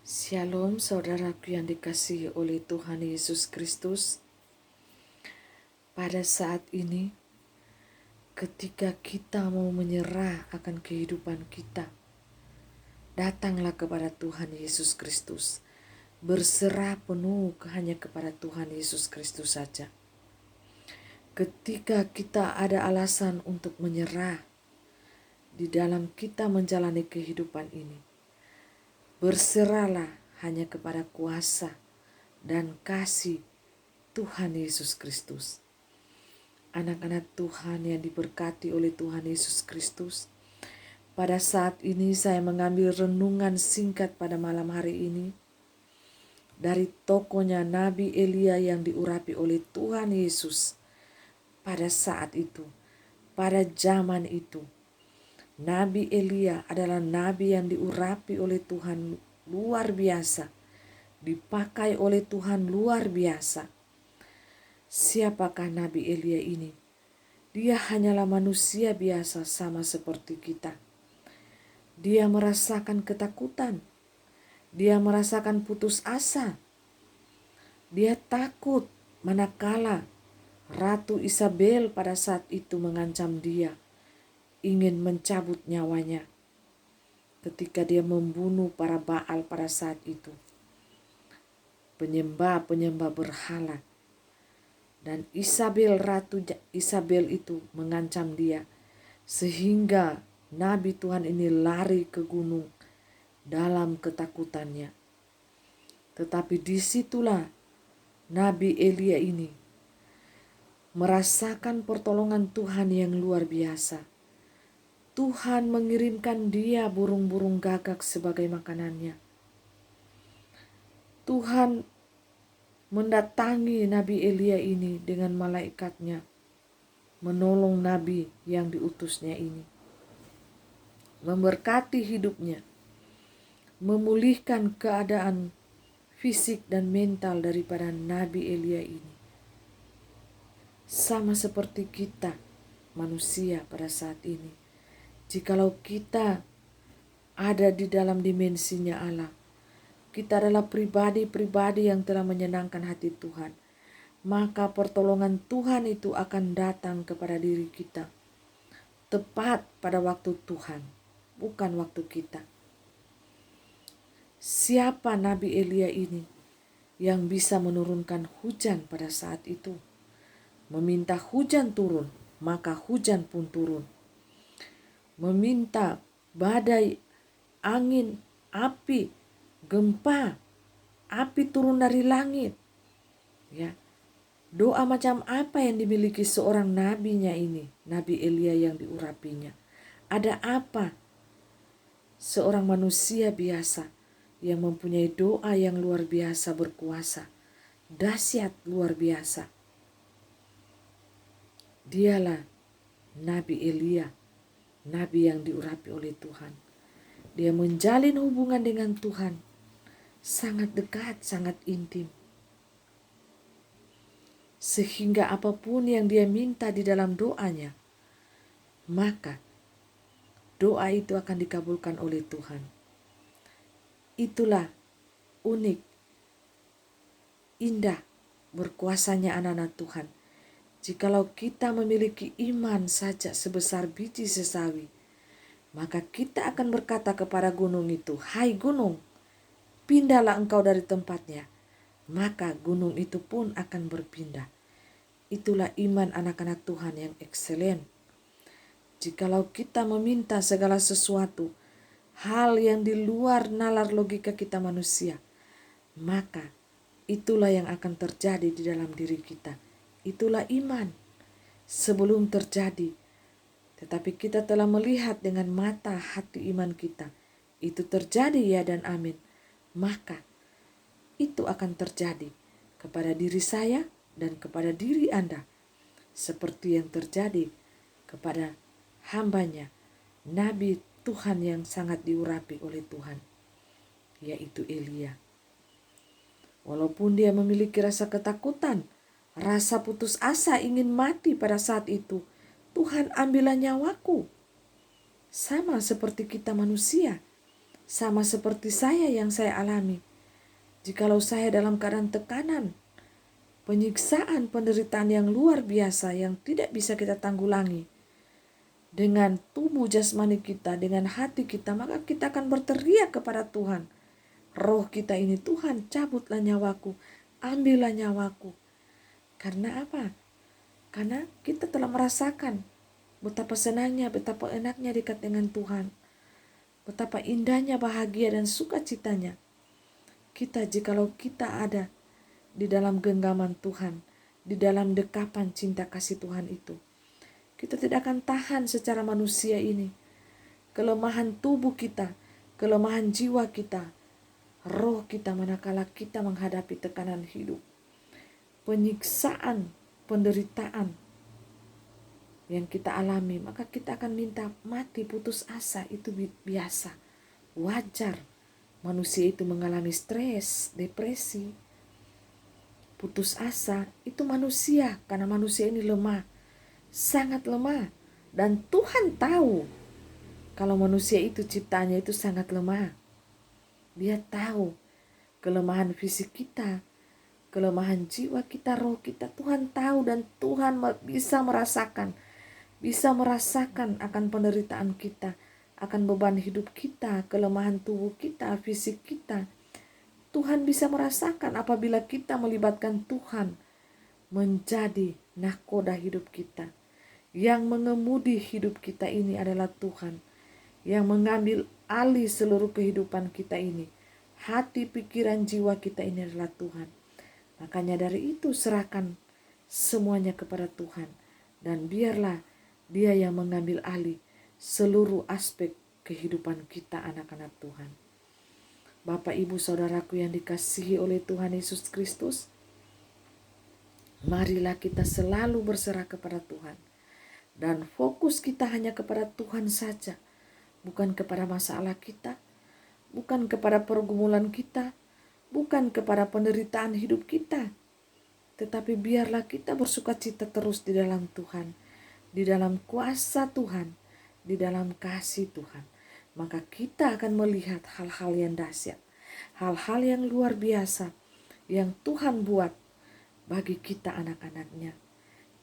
Shalom saudaraku yang dikasihi oleh Tuhan Yesus Kristus. Pada saat ini ketika kita mau menyerah akan kehidupan kita, datanglah kepada Tuhan Yesus Kristus. Berserah penuh hanya kepada Tuhan Yesus Kristus saja. Ketika kita ada alasan untuk menyerah di dalam kita menjalani kehidupan ini, berserahlah hanya kepada kuasa dan kasih Tuhan Yesus Kristus. Anak-anak Tuhan yang diberkati oleh Tuhan Yesus Kristus, pada saat ini saya mengambil renungan singkat pada malam hari ini dari tokohnya Nabi Elia yang diurapi oleh Tuhan Yesus pada saat itu, pada zaman itu. Nabi Elia adalah nabi yang diurapi oleh Tuhan luar biasa, dipakai oleh Tuhan luar biasa. Siapakah Nabi Elia ini? Dia hanyalah manusia biasa sama seperti kita. Dia merasakan ketakutan. Dia merasakan putus asa. Dia takut manakala Ratu Isabel pada saat itu mengancam dia, ingin mencabut nyawanya ketika dia membunuh para Baal pada saat itu. Penyembah-penyembah berhala. Dan Ratu Isabel itu mengancam dia, sehingga Nabi Tuhan ini lari ke gunung dalam ketakutannya. Tetapi disitulah Nabi Elia ini merasakan pertolongan Tuhan yang luar biasa. Tuhan mengirimkan dia burung-burung gagak sebagai makanannya. Tuhan mendatangi Nabi Elia ini dengan malaikatnya, menolong nabi yang diutusnya ini, memberkati hidupnya, memulihkan keadaan fisik dan mental daripada Nabi Elia ini. Sama seperti kita manusia pada saat ini. Jikalau kita ada di dalam dimensinya Allah, kita adalah pribadi-pribadi yang telah menyenangkan hati Tuhan, maka pertolongan Tuhan itu akan datang kepada diri kita tepat pada waktu Tuhan, bukan waktu kita. Siapa Nabi Elia ini yang bisa menurunkan hujan pada saat itu? Meminta hujan turun, maka hujan pun turun. Meminta badai, angin, api, gempa, api turun dari langit. Ya, doa macam apa yang dimiliki seorang nabinya ini, Nabi Elia yang diurapinya? Ada apa seorang manusia biasa yang mempunyai doa yang luar biasa berkuasa, dahsyat luar biasa? Dialah Nabi Elia, nabi yang diurapi oleh Tuhan. Dia menjalin hubungan dengan Tuhan sangat dekat, sangat intim. Sehingga apapun yang dia minta di dalam doanya, maka doa itu akan dikabulkan oleh Tuhan. Itulah unik, indah, berkuasanya anak-anak Tuhan. Jikalau kita memiliki iman saja sebesar biji sesawi, maka kita akan berkata kepada gunung itu, "Hai gunung, pindahlah engkau dari tempatnya." Maka gunung itu pun akan berpindah. Itulah iman anak-anak Tuhan yang ekselen. Jikalau kita meminta segala sesuatu, hal yang di luar nalar logika kita manusia, maka itulah yang akan terjadi di dalam diri kita. Itulah iman sebelum terjadi. Tetapi kita telah melihat dengan mata hati iman kita. Itu terjadi ya dan amin. Maka itu akan terjadi kepada diri saya dan kepada diri Anda. Seperti yang terjadi kepada hambanya, Nabi Tuhan yang sangat diurapi oleh Tuhan, yaitu Elia. Walaupun dia memiliki rasa ketakutan, rasa putus asa ingin mati pada saat itu, Tuhan ambillah nyawaku. Sama seperti kita manusia. Sama seperti saya yang saya alami. Jikalau saya dalam keadaan tekanan, penyiksaan, penderitaan yang luar biasa yang tidak bisa kita tanggulangi dengan tubuh jasmani kita, dengan hati kita, maka kita akan berteriak kepada Tuhan. Roh kita ini, Tuhan cabutlah nyawaku, ambillah nyawaku. Karena apa? Karena kita telah merasakan betapa senangnya, betapa enaknya dekat dengan Tuhan. Betapa indahnya bahagia dan sukacitanya kita jikalau kita ada di dalam genggaman Tuhan, di dalam dekapan cinta kasih Tuhan itu. Kita tidak akan tahan secara manusia ini. Kelemahan tubuh kita, kelemahan jiwa kita, roh kita manakala kita menghadapi tekanan hidup. Penyiksaan, penderitaan yang kita alami, maka kita akan minta mati, putus asa. Itu biasa, wajar. Manusia itu mengalami stres, depresi, putus asa. Itu manusia, karena manusia ini lemah, sangat lemah. Dan Tuhan tahu kalau manusia itu ciptaannya itu sangat lemah. Dia tahu kelemahan fisik kita, kelemahan jiwa kita, roh kita. Tuhan tahu dan Tuhan bisa merasakan akan penderitaan kita, akan beban hidup kita, kelemahan tubuh kita, fisik kita. Tuhan bisa merasakan apabila kita melibatkan Tuhan menjadi nahkoda hidup kita. Yang mengemudi hidup kita ini adalah Tuhan. Yang mengambil alih seluruh kehidupan kita ini. Hati, pikiran, jiwa kita ini adalah Tuhan. Makanya dari itu serahkan semuanya kepada Tuhan. Dan biarlah Dia yang mengambil alih seluruh aspek kehidupan kita anak-anak Tuhan. Bapak, Ibu, Saudaraku yang dikasihi oleh Tuhan Yesus Kristus, marilah kita selalu berserah kepada Tuhan. Dan fokus kita hanya kepada Tuhan saja. Bukan kepada masalah kita, bukan kepada pergumulan kita, bukan kepada penderitaan hidup kita. Tetapi biarlah kita bersukacita terus di dalam Tuhan, di dalam kuasa Tuhan, di dalam kasih Tuhan. Maka kita akan melihat hal-hal yang dahsyat, hal-hal yang luar biasa yang Tuhan buat bagi kita anak-anaknya.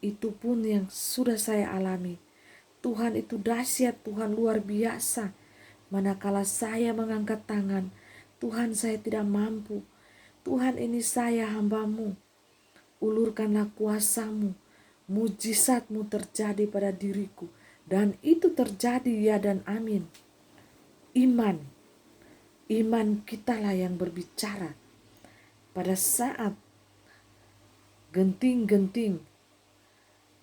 Itu pun yang sudah saya alami. Tuhan itu dahsyat, Tuhan luar biasa. Manakala saya mengangkat tangan, Tuhan saya tidak mampu. Tuhan ini saya hamba-Mu. Ulurkanlah kuasa-Mu. Mujizat-Mu terjadi pada diriku. Dan itu terjadi ya dan amin. Iman kitalah yang berbicara. Pada saat genting-genting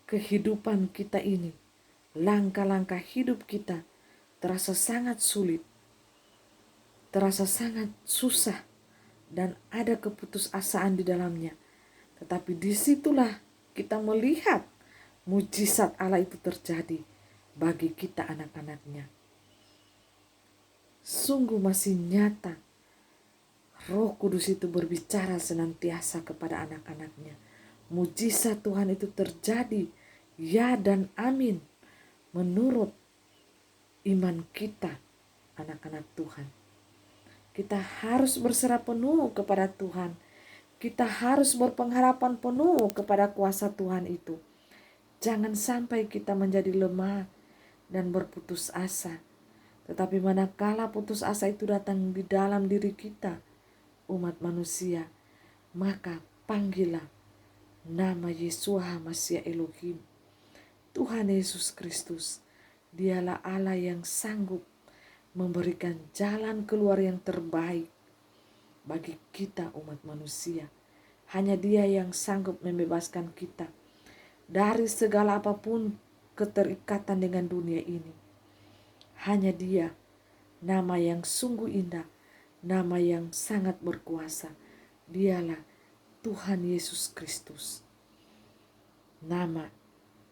kehidupan kita ini, langkah-langkah hidup kita terasa sangat sulit, terasa sangat susah, dan ada keputusasaan di dalamnya. Tetapi disitulah kita melihat mujizat Allah itu terjadi bagi kita anak-anaknya. Sungguh masih nyata Roh Kudus itu berbicara senantiasa kepada anak-anaknya. Mujizat Tuhan itu terjadi ya dan amin menurut iman kita anak-anak Tuhan. Kita harus berserah penuh kepada Tuhan. Kita harus berpengharapan penuh kepada kuasa Tuhan itu. Jangan sampai kita menjadi lemah dan berputus asa. Tetapi manakala putus asa itu datang di dalam diri kita, umat manusia, maka panggillah nama Yeshua HaMashiach Elohim. Tuhan Yesus Kristus, Dialah Allah yang sanggup memberikan jalan keluar yang terbaik bagi kita umat manusia. Hanya Dia yang sanggup membebaskan kita dari segala apapun keterikatan dengan dunia ini. Hanya Dia, nama yang sungguh indah, nama yang sangat berkuasa. Dialah Tuhan Yesus Kristus. Nama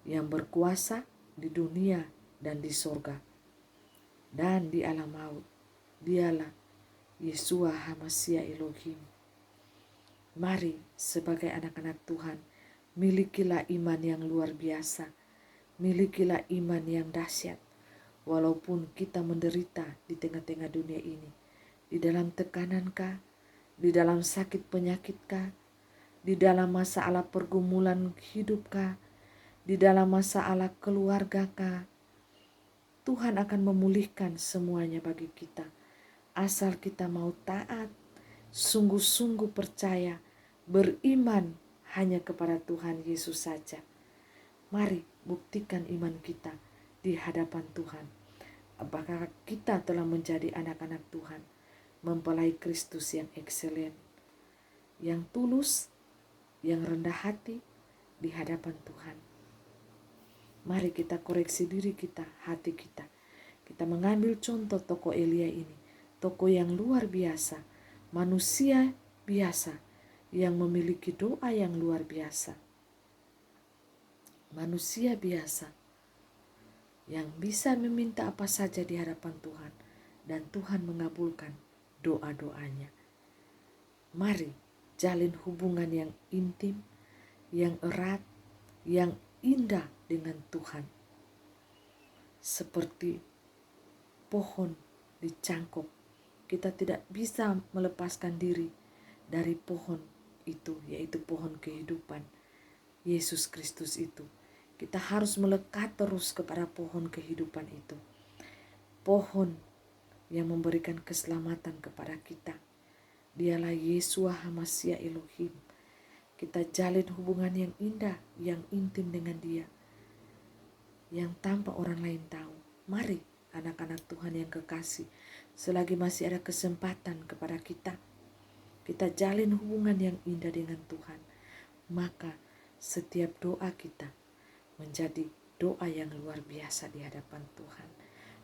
yang berkuasa di dunia dan di sorga dan di alam maut. Dialah Yeshua HaMashiach Elohim. Mari sebagai anak-anak Tuhan, milikilah iman yang luar biasa. Milikilah iman yang dahsyat. Walaupun kita menderita di tengah-tengah dunia ini, di dalam tekanankah, di dalam sakit penyakitkah, di dalam masalah pergumulan hidupkah, di dalam masalah keluargakah. Tuhan akan memulihkan semuanya bagi kita. Asal kita mau taat, sungguh-sungguh percaya, beriman hanya kepada Tuhan Yesus saja. Mari buktikan iman kita di hadapan Tuhan. Apakah kita telah menjadi anak-anak Tuhan, mempelai Kristus yang ekselen, yang tulus, yang rendah hati di hadapan Tuhan. Mari kita koreksi diri kita, hati kita. Kita mengambil contoh tokoh Elia ini, tokoh yang luar biasa, manusia biasa yang memiliki doa yang luar biasa. Manusia biasa yang bisa meminta apa saja di hadapan Tuhan dan Tuhan mengabulkan doa-doanya. Mari jalin hubungan yang intim, yang erat, yang indah dengan Tuhan. Seperti pohon dicangkok, kita tidak bisa melepaskan diri dari pohon itu, yaitu pohon kehidupan, Yesus Kristus itu. Kita harus melekat terus kepada pohon kehidupan itu. Pohon yang memberikan keselamatan kepada kita. Dialah Yeshua HaMashiach Elohim. Kita jalin hubungan yang indah, yang intim dengan Dia, yang tanpa orang lain tahu. Mari anak-anak Tuhan yang kekasih, selagi masih ada kesempatan kepada kita, kita jalin hubungan yang indah dengan Tuhan. Maka setiap doa kita menjadi doa yang luar biasa di hadapan Tuhan.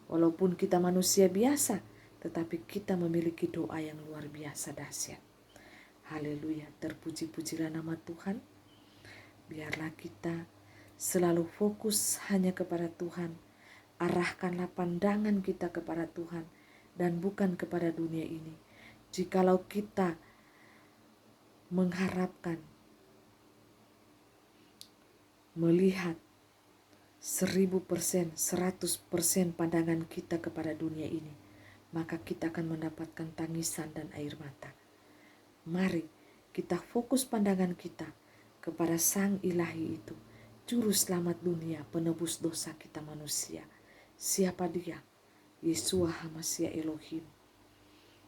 Walaupun kita manusia biasa, tetapi kita memiliki doa yang luar biasa dahsyat. Haleluya, terpuji-pujilah nama Tuhan. Biarlah kita selalu fokus hanya kepada Tuhan. Arahkanlah pandangan kita kepada Tuhan dan bukan kepada dunia ini. Jikalau kita mengharapkan melihat 1000%, 100% pandangan kita kepada dunia ini, maka kita akan mendapatkan tangisan dan air mata. Mari kita fokus pandangan kita kepada Sang Ilahi itu, Juru Selamat dunia, penebus dosa kita manusia. Siapa Dia? Yeshua HaMashiach Elohim.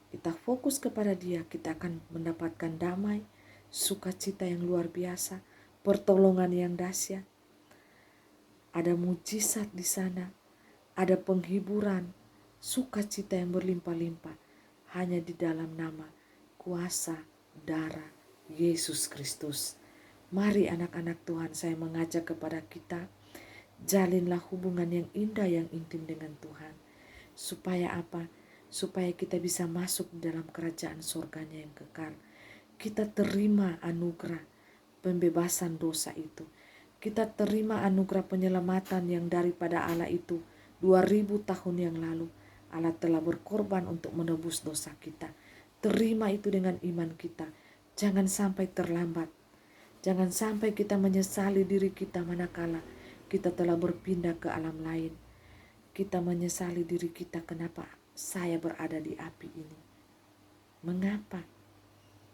Kita fokus kepada Dia, kita akan mendapatkan damai, sukacita yang luar biasa, pertolongan yang dahsyat. Ada mujizat di sana, ada penghiburan, sukacita yang berlimpah-limpah hanya di dalam nama, kuasa, darah Yesus Kristus. Mari anak-anak Tuhan, saya mengajak kepada kita, jalinlah hubungan yang indah, yang intim dengan Tuhan. Supaya apa? Supaya kita bisa masuk dalam kerajaan surganya yang kekal. Kita terima anugerah pembebasan dosa itu. Kita terima anugerah penyelamatan yang daripada Allah itu 2000 tahun yang lalu. Allah telah berkorban untuk menebus dosa kita. Terima itu dengan iman kita. Jangan sampai terlambat. Jangan sampai kita menyesali diri kita manakala kita telah berpindah ke alam lain. Kita menyesali diri kita, kenapa saya berada di api ini. Mengapa?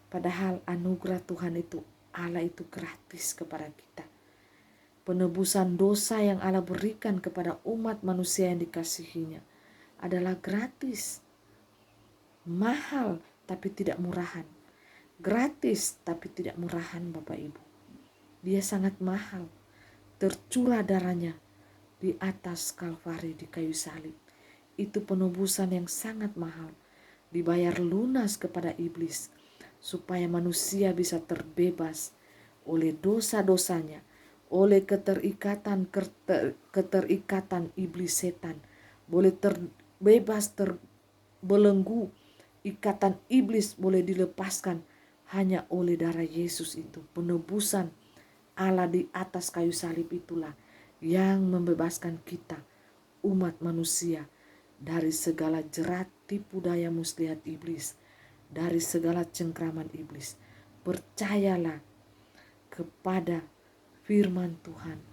Padahal anugerah Tuhan itu, Allah itu gratis kepada kita. Penebusan dosa yang Allah berikan kepada umat manusia yang dikasihinya adalah gratis. Mahal tapi tidak murahan. Gratis tapi tidak murahan Bapak Ibu. Dia sangat mahal. Tercurah darahnya di atas Kalvari di kayu salib. Itu penebusan yang sangat mahal. Dibayar lunas kepada iblis supaya manusia bisa terbebas oleh dosa-dosanya, oleh keterikatan iblis setan, boleh terbebas, terbelenggu, ikatan iblis boleh dilepaskan hanya oleh darah Yesus itu. Penebusan Allah di atas kayu salib itulah yang membebaskan kita, umat manusia, dari segala jerat tipu daya muslihat iblis, dari segala cengkraman iblis. Percayalah kepada firman Tuhan,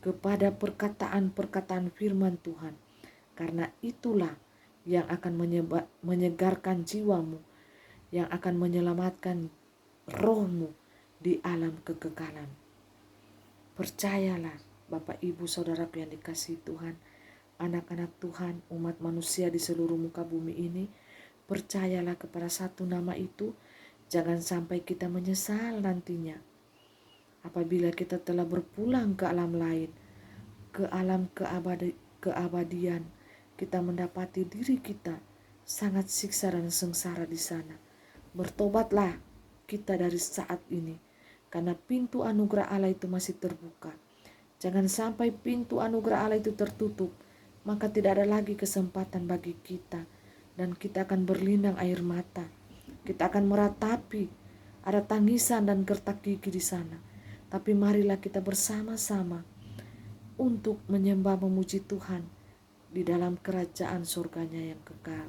kepada perkataan-perkataan firman Tuhan. Karena itulah yang akan menyegarkan jiwamu, yang akan menyelamatkan rohmu di alam kekekalan. Percayalah Bapak Ibu Saudaraku yang dikasihi Tuhan, anak-anak Tuhan, umat manusia di seluruh muka bumi ini, percayalah kepada satu nama itu. Jangan sampai kita menyesal nantinya apabila kita telah berpulang ke alam lain, ke alam keabadian. Kita mendapati diri kita sangat siksa dan sengsara di sana. Bertobatlah kita dari saat ini, karena pintu anugerah Allah itu masih terbuka. Jangan sampai pintu anugerah Allah itu tertutup, maka tidak ada lagi kesempatan bagi kita, dan kita akan berlinang air mata. Kita akan meratapi ada tangisan dan gertak gigi di sana. Tapi marilah kita bersama-sama untuk menyembah memuji Tuhan di dalam kerajaan surganya yang kekal.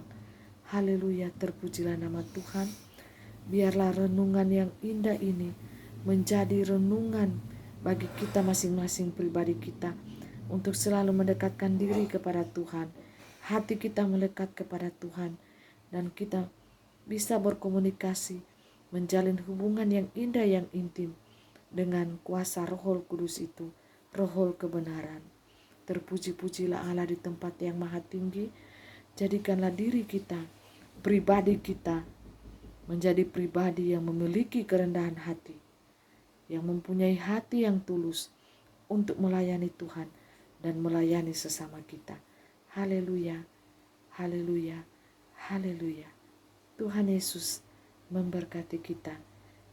Haleluya, terpujilah nama Tuhan. Biarlah renungan yang indah ini menjadi renungan bagi kita masing-masing pribadi kita untuk selalu mendekatkan diri kepada Tuhan. Hati kita melekat kepada Tuhan dan kita bisa berkomunikasi, menjalin hubungan yang indah, yang intim dengan kuasa Roh Kudus itu, Roh kebenaran. Terpuji-pujilah Allah di tempat yang maha tinggi. Jadikanlah diri kita, pribadi kita, menjadi pribadi yang memiliki kerendahan hati, yang mempunyai hati yang tulus untuk melayani Tuhan dan melayani sesama kita. Haleluya, haleluya, haleluya. Tuhan Yesus memberkati kita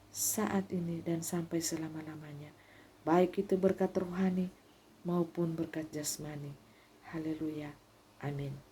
saat ini dan sampai selama-lamanya, baik itu berkat rohani maupun berkat jasmani. Haleluya, amin.